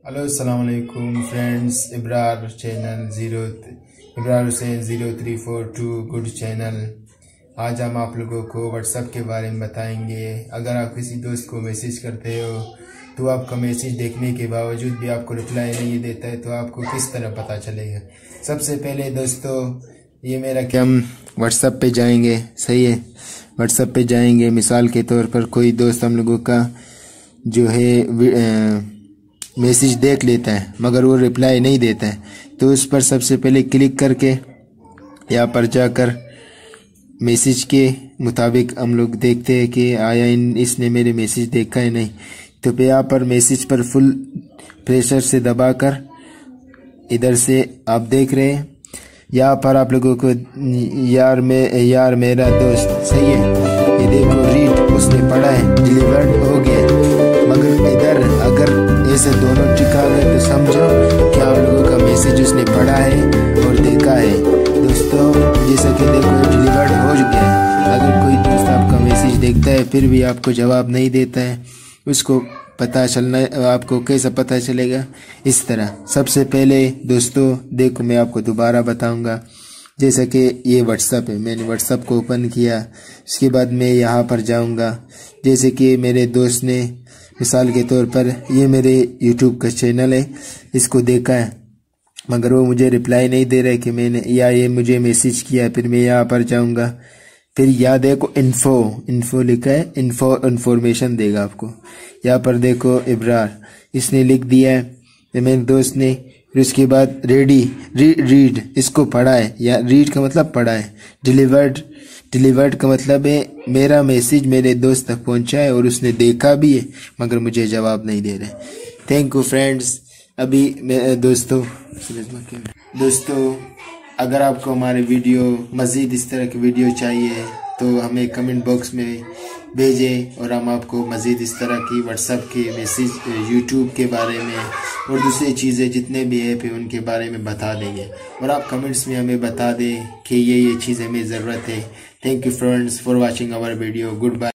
Hello अस्सलाम वालेकुम friends. Ibrar Hussain 0342 good channel. आज हम आप लोगों को व्हाट्सएप के बारे में बताएंगे। अगर आप किसी दोस्त को मैसेज करते हो तो आपका मैसेज देखने के बावजूद भी आपको रिप्लाई नहीं देता है तो आपको किस तरह पता चलेगा। सबसे पहले दोस्तों ये मेरा क्या, हम व्हाट्सएप पे जाएंगे, सही है। व्हाट्सएप पे जाएंगे, मिसाल के तौर पर कोई दोस्त हम लोगों का जो है मैसेज देख लेता है मगर वो रिप्लाई नहीं देता है, तो उस पर सबसे पहले क्लिक करके यहाँ पर जाकर मैसेज के मुताबिक हम लोग देखते हैं कि आया इसने मेरे मैसेज देखा है नहीं। तो पे यहाँ पर मैसेज पर फुल प्रेशर से दबाकर इधर से आप देख रहे हैं, यहाँ पर आप लोगों को यार मेरा दोस्त, सही है, ये देखो रीड उसने पढ़ा है, डिलीवर्ड हो गया। मगर इधर अगर ऐसे दोनों टिक आ गए तो समझो कि आप लोगों का मैसेज उसने पढ़ा है और देखा है। दोस्तों जैसा कि देखो डिलीवर्ड हो गया। अगर कोई दोस्त आपका मैसेज देखता है फिर भी आपको जवाब नहीं देता है, उसको पता चलना, आपको कैसे पता चलेगा? इस तरह सबसे पहले दोस्तों देखो मैं आपको दोबारा बताऊंगा। जैसा कि ये व्हाट्सएप है, मैंने व्हाट्सएप को ओपन किया, उसके बाद मैं यहाँ पर जाऊंगा। जैसे कि मेरे दोस्त ने मिसाल के तौर पर ये मेरे यूट्यूब का चैनल है, इसको देखा है मगर वो मुझे रिप्लाई नहीं दे रहा कि मैंने या ये मुझे मैसेज किया। फिर मैं यहाँ पर जाऊंगा, फिर यहाँ देखो इन्फो लिखा है, इन्फॉर्मेशन देगा आपको। यहाँ पर देखो इब्रार इसने लिख दिया है मेरे दोस्त ने। फिर उसके बाद रीड इसको पढ़ा है, या रीड का मतलब पढ़ा है। डिलीवर्ड का मतलब है मेरा मैसेज मेरे दोस्त तक पहुंचा है और उसने देखा भी है मगर मुझे जवाब नहीं दे रहे। Thank you friends. अभी दोस्तों अगर आपको हमारे वीडियो मज़ीद इस तरह की वीडियो चाहिए तो हमें कमेंट बॉक्स में भेजें और हम आपको मज़ीद इस तरह की व्हाट्सएप के मैसेज, यूट्यूब के बारे में और दूसरी चीज़ें जितने भी ऐप हैं उनके बारे में बता देंगे। और आप कमेंट्स में हमें बता दें कि ये चीज़ हमें ज़रूरत है। Thank you friends for watching our video. Good bye.